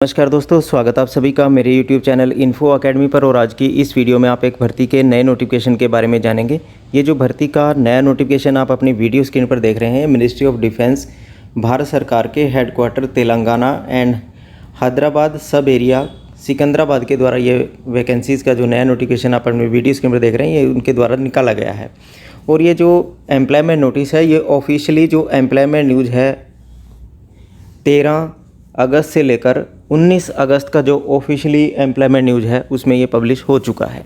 नमस्कार दोस्तों, स्वागत आप सभी का मेरे YouTube चैनल इन्फो अकेडमी पर। और आज की इस वीडियो में आप एक भर्ती के नए नोटिफिकेशन के बारे में जानेंगे। ये जो भर्ती का नया नोटिफिकेशन आप अपनी वीडियो स्क्रीन पर देख रहे हैं, मिनिस्ट्री ऑफ डिफेंस भारत सरकार के हेडक्वार्टर तेलंगाना एंड हैदराबाद सब एरिया सिकंदराबाद के द्वारा ये वैकेंसीज़ का जो नया नोटिफिकेशन आप अपनी वीडियो स्क्रीन पर देख रहे हैं, ये उनके द्वारा निकाला गया है। और ये जो एम्प्लॉयमेंट नोटिस है, ये ऑफिशियली जो एम्प्लॉयमेंट न्यूज़ है 13 अगस्त से लेकर 19 अगस्त का जो ऑफिशियली एम्प्लॉयमेंट न्यूज़ है उसमें ये पब्लिश हो चुका है।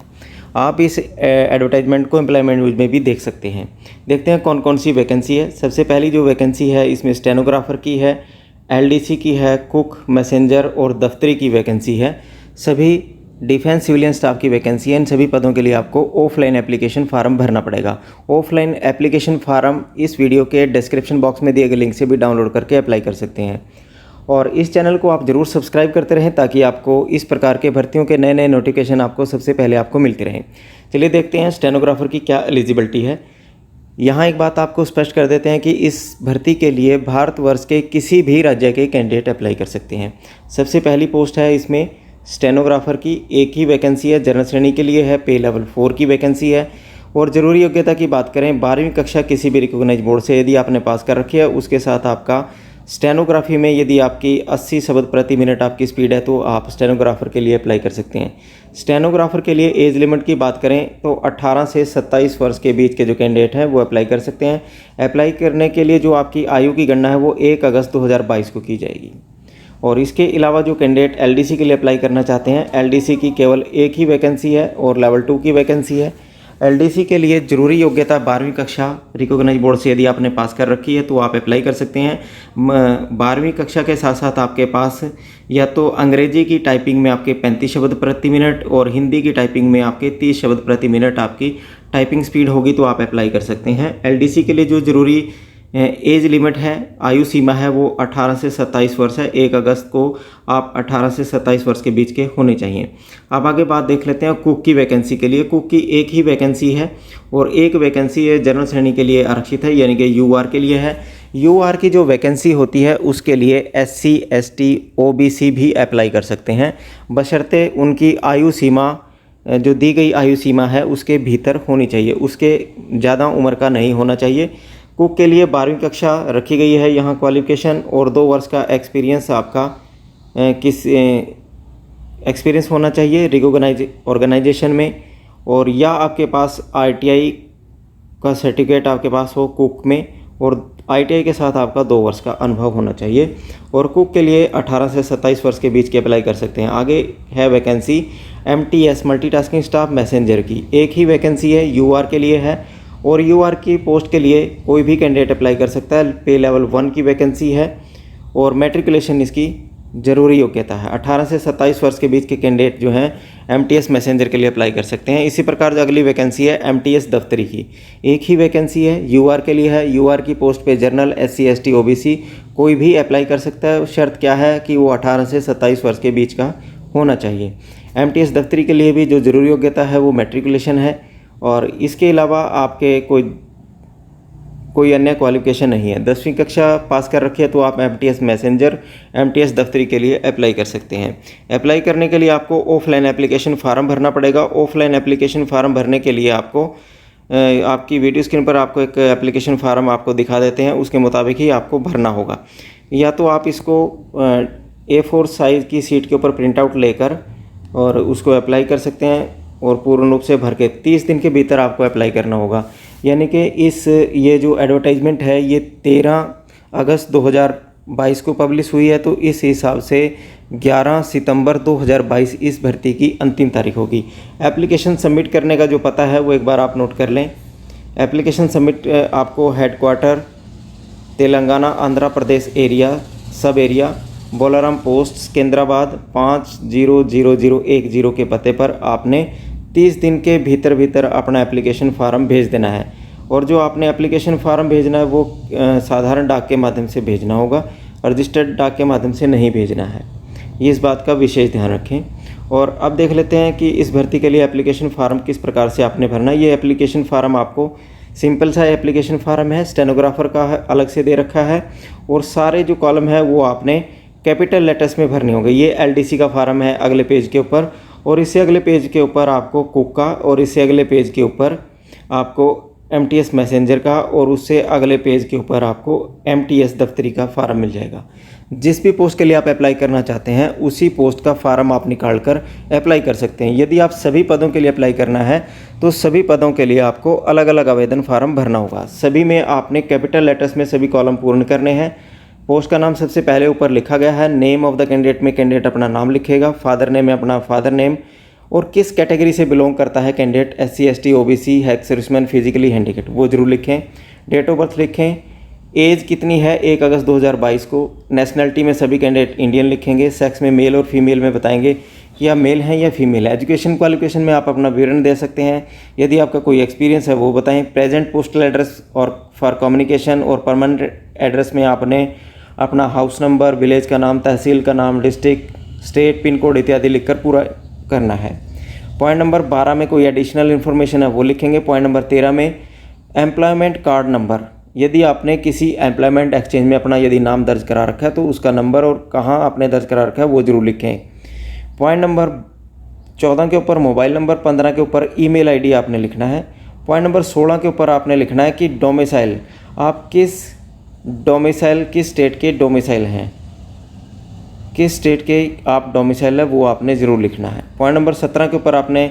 आप इस एडवर्टाइजमेंट को एम्प्लॉयमेंट न्यूज़ में भी देख सकते हैं। देखते हैं कौन कौन सी वैकेंसी है। सबसे पहली जो वैकेंसी है इसमें स्टेनोग्राफर की है, एलडीसी की है, कुक, मैसेंजर और दफ्तरी की वैकेंसी है। सभी डिफेंस सिविलियन स्टाफ की वैकेंसी है। इन सभी पदों के लिए आपको ऑफलाइन एप्लीकेशन फार्म भरना पड़ेगा। ऑफलाइन एप्लीकेशन फार्म इस वीडियो के डिस्क्रिप्शन बॉक्स में दिए गए लिंक से भी डाउनलोड करके अप्लाई कर सकते हैं। और इस चैनल को आप ज़रूर सब्सक्राइब करते रहें ताकि आपको इस प्रकार के भर्तियों के नए नए नोटिफिकेशन आपको सबसे पहले आपको मिलते रहें। चलिए देखते हैं स्टेनोग्राफर की क्या एलिजिबिलिटी है। यहाँ एक बात आपको स्पष्ट कर देते हैं कि इस भर्ती के लिए भारतवर्ष के किसी भी राज्य के कैंडिडेट अप्लाई कर सकते हैं। सबसे पहली पोस्ट है इसमें स्टेनोग्राफर की, एक ही वैकेंसी है, जनरल श्रेणी के लिए है, पे लेवल 4 की वैकेंसी है। और ज़रूरी योग्यता की बात करें, 12वीं कक्षा किसी भी रिकॉग्नाइज बोर्ड से यदि आपने पास कर रखी है, उसके साथ आपका स्टेनोग्राफी में यदि आपकी 80 शब्द प्रति मिनट आपकी स्पीड है तो आप स्टेनोग्राफर के लिए अप्लाई कर सकते हैं। स्टेनोग्राफर के लिए एज लिमिट की बात करें तो 18 से 27 वर्ष के बीच के जो कैंडिडेट हैं वो अप्लाई कर सकते हैं। अप्लाई करने के लिए जो आपकी आयु की गणना है वो 1 अगस्त 2022 को की जाएगी। और इसके अलावा जो कैंडिडेट एलडीसी के लिए अप्लाई करना चाहते हैं, एलडीसी की केवल एक ही वैकेंसी है और लेवल 2 की वैकेंसी है। एलडीसी के लिए ज़रूरी योग्यता 12वीं कक्षा रिकॉग्नाइज बोर्ड से यदि आपने पास कर रखी है तो आप अप्लाई कर सकते हैं। 12वीं कक्षा के साथ साथ आपके पास या तो अंग्रेजी की टाइपिंग में आपके 35 शब्द प्रति मिनट और हिंदी की टाइपिंग में आपके 30 शब्द प्रति मिनट आपकी टाइपिंग स्पीड होगी तो आप अप्लाई कर सकते हैं। एलडीसी के लिए जो ज़रूरी एज लिमिट है, आयु सीमा है, वो 18 से 27 वर्ष है। 1 अगस्त को आप 18 से 27 वर्ष के बीच के होने चाहिए। अब आगे बात देख लेते हैं कुक की वैकेंसी के लिए। कुक की एक ही वैकेंसी है और एक वैकेंसी है जनरल श्रेणी के लिए आरक्षित है, यानी कि यूआर के लिए है। यूआर की जो वैकेंसी होती है उसके लिए एससी, एसटी, ओबीसी भी अप्लाई कर सकते हैं, बशर्ते उनकी आयु सीमा जो दी गई आयु सीमा है उसके भीतर होनी चाहिए, उसके ज़्यादा उम्र का नहीं होना चाहिए। कुक के लिए 12वीं कक्षा रखी गई है यहाँ क्वालिफिकेशन और 2 वर्ष का एक्सपीरियंस आपका किस एक्सपीरियंस होना चाहिए रिकॉग्नाइज ऑर्गेनाइजेशन में, और या आपके पास आईटीआई का सर्टिफिकेट आपके पास हो कुक में, और आईटीआई के साथ आपका 2 वर्ष का अनुभव होना चाहिए। और कुक के लिए 18 से 27 वर्ष के बीच के अप्लाई कर सकते हैं। आगे है vacancy MTS multitasking staff messenger की, एक ही वैकेंसी है, यूआर के लिए है। और यूआर की पोस्ट के लिए कोई भी कैंडिडेट अप्लाई कर सकता है। पे लेवल 1 की वैकेंसी है और मैट्रिकुलेशन इसकी ज़रूरी योग्यता है। 18 से 27 वर्ष के बीच के कैंडिडेट जो हैं एमटीएस मैसेंजर के लिए अप्लाई कर सकते हैं। इसी प्रकार जो अगली वैकेंसी है एमटीएस दफ्तरी की, एक ही वैकेंसी है, यूआर के लिए है। यूआर की पोस्ट पे जनरल, एससी, एसटी, ओबीसी कोई भी अप्लाई कर सकता है। शर्त क्या है कि वो 18 से 27 वर्ष के बीच का होना चाहिए। एमटीएस दफ्तरी के लिए भी जो ज़रूरी योग्यता है वो मैट्रिकुलेशन है और इसके अलावा आपके कोई अन्य क्वालिफिकेशन नहीं है। 10वीं कक्षा पास कर रखी है तो आप एमटीएस मैसेंजर, एमटीएस दफ्तरी के लिए अप्लाई कर सकते हैं। अप्लाई करने के लिए आपको ऑफलाइन एप्लीकेशन फार्म भरना पड़ेगा। ऑफलाइन एप्लीकेशन फार्म भरने के लिए आपको आपकी वीडियो स्क्रीन पर आपको एक एप्लीकेशन फार्म आपको दिखा देते हैं, उसके मुताबिक ही आपको भरना होगा। या तो आप इसको A4 साइज़ की शीट के ऊपर प्रिंट आउट लेकर और उसको अप्लाई कर सकते हैं और पूर्ण रूप से भर के 30 दिन के भीतर आपको अप्लाई करना होगा। यानी कि ये जो एडवर्टाइजमेंट है ये 13 अगस्त 2022 को पब्लिश हुई है, तो इस हिसाब से 11 सितंबर 2022 इस भर्ती की अंतिम तारीख होगी। एप्लीकेशन सबमिट करने का जो पता है वो एक बार आप नोट कर लें। एप्लीकेशन सबमिट आपको हेडक्वार्टर तेलंगाना आंध्र प्रदेश एरिया सब एरिया बोलाराम पोस्ट सिकंदराबाद 500010 के पते पर आपने 30 दिन के भीतर अपना एप्लीकेशन फार्म भेज देना है। और जो आपने एप्लीकेशन फार्म भेजना है वो साधारण डाक के माध्यम से भेजना होगा, रजिस्टर्ड डाक के माध्यम से नहीं भेजना है। ये इस बात का विशेष ध्यान रखें। और अब देख लेते हैं कि इस भर्ती के लिए एप्लीकेशन फार्म किस प्रकार से आपने भरना है। ये एप्लीकेशन फार्म आपको सिंपल सा एप्लीकेशन फार्म है, स्टेनोग्राफर का अलग से दे रखा है और सारे जो कॉलम है वो आपने कैपिटल लेटर्स में भरनी होगी। ये एलडीसी का फार्म है अगले पेज के ऊपर, और इससे अगले पेज के ऊपर आपको कुका, और इससे अगले पेज के ऊपर आपको एमटीएस मैसेंजर का, और उससे अगले पेज के ऊपर आपको एमटीएस दफ्तरी का फार्म मिल जाएगा। जिस भी पोस्ट के लिए आप अप्लाई करना चाहते हैं उसी पोस्ट का फार्म आप निकाल कर अप्लाई कर सकते हैं। यदि आप सभी पदों के लिए अप्लाई करना है तो सभी पदों के लिए आपको अलग अलग आवेदन फार्म भरना होगा। सभी में आपने कैपिटल लेटर्स में सभी कॉलम पूर्ण करने हैं। पोस्ट का नाम सबसे पहले ऊपर लिखा गया है। नेम ऑफ द कैंडिडेट में कैंडिडेट अपना नाम लिखेगा, फादर नेम में अपना फादर नेम, और किस कैटेगरी से बिलोंग करता है candidate, SC ST OBC, ex serviceman, physically handicapped, वो जरूर लिखें। डेट ऑफ बर्थ लिखें। एज कितनी है 1 अगस्त 2022 को। नेशनलिटी में सभी कैंडिडेट इंडियन लिखेंगे। सेक्स में मेल और फीमेल में बताएंगे कि आप मेल हैं या फीमेल है। एजुकेशन क्वालिफिकेशन में आप अपना विवरण दे सकते हैं। यदि आपका कोई एक्सपीरियंस है वो बताएं। प्रेजेंट पोस्टल एड्रेस और फॉर कम्युनिकेशन और परमानेंट एड्रेस में आपने अपना हाउस नंबर, विलेज का नाम, तहसील का नाम, डिस्ट्रिक्ट, स्टेट, पिन कोड इत्यादि लिखकर पूरा करना है। पॉइंट नंबर 12 में कोई एडिशनल इन्फॉर्मेशन है वो लिखेंगे। पॉइंट नंबर 13 में एम्प्लॉयमेंट कार्ड नंबर, यदि आपने किसी एम्प्लॉयमेंट एक्सचेंज में अपना यदि नाम दर्ज करा रखा है तो उसका नंबर और कहाँ आपने दर्ज करा रखा है वो जरूर लिखें। पॉइंट नंबर 14 के ऊपर मोबाइल नंबर, 15 के ऊपर ईमेल आईडी आपने लिखना है। पॉइंट नंबर 16 के ऊपर आपने लिखना है कि डोमिसाइल, आप किस स्टेट के डोमिसाइल हैं, किस स्टेट के आप डोमिसाइल है वो आपने ज़रूर लिखना है। पॉइंट नंबर 17 के ऊपर आपने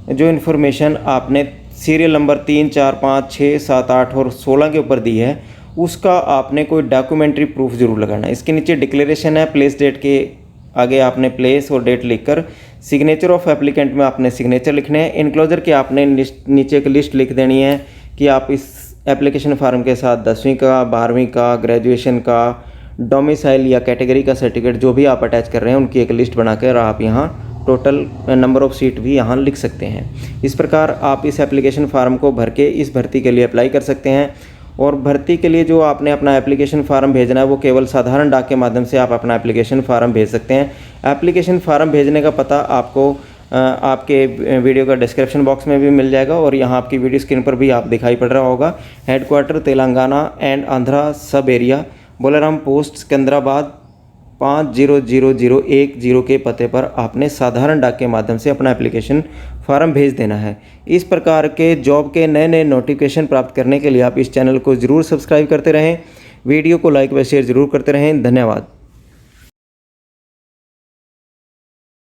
जो इन्फॉर्मेशन आपने सीरियल नंबर 3, 4, 5, 6, 7, 8 और 16 के ऊपर दी है उसका आपने कोई डॉक्यूमेंट्री प्रूफ जरूर लगाना है। इसके नीचे डिक्लेरेशन है, प्लेस डेट के आगे आपने प्लेस और डेट लिखकर सिग्नेचर ऑफ एप्लीकेंट में आपने सिग्नेचर लिखने हैं। इनक्लोजर के आपने नीचे एक लिस्ट लिख देनी है कि आप इस एप्लीकेशन फार्म के साथ 10वीं का, 12वीं का, ग्रेजुएशन का, डोमिसाइल या कैटेगरी का सर्टिफिकेट जो भी आप अटैच कर रहे हैं उनकी एक लिस्ट बनाकर आप यहाँ टोटल नंबर ऑफ़ सीट भी यहाँ लिख सकते हैं। इस प्रकार आप इस एप्लीकेशन फार्म को भर के इस भर्ती के लिए अप्लाई कर सकते हैं। और भर्ती के लिए जो आपने अपना एप्लीकेशन फार्म भेजना है वो केवल साधारण डाक के माध्यम से आप अपना एप्लीकेशन फार्म भेज सकते हैं। एप्लीकेशन फार्म भेजने का पता आपको आपके वीडियो का डिस्क्रिप्शन बॉक्स में भी मिल जाएगा, और यहाँ आपकी वीडियो स्क्रीन पर भी आप दिखाई पड़ रहा होगा। हेडक्वार्टर तेलंगाना एंड आंध्रा सब एरिया, बोलाराम पोस्ट, सिकंदराबाद 500010 के पते पर आपने साधारण डाक के माध्यम से अपना एप्लीकेशन फार्म भेज देना है। इस प्रकार के जॉब के नए नए नोटिफिकेशन प्राप्त करने के लिए आप इस चैनल को ज़रूर सब्सक्राइब करते रहें, वीडियो को लाइक व शेयर ज़रूर करते रहें। धन्यवाद।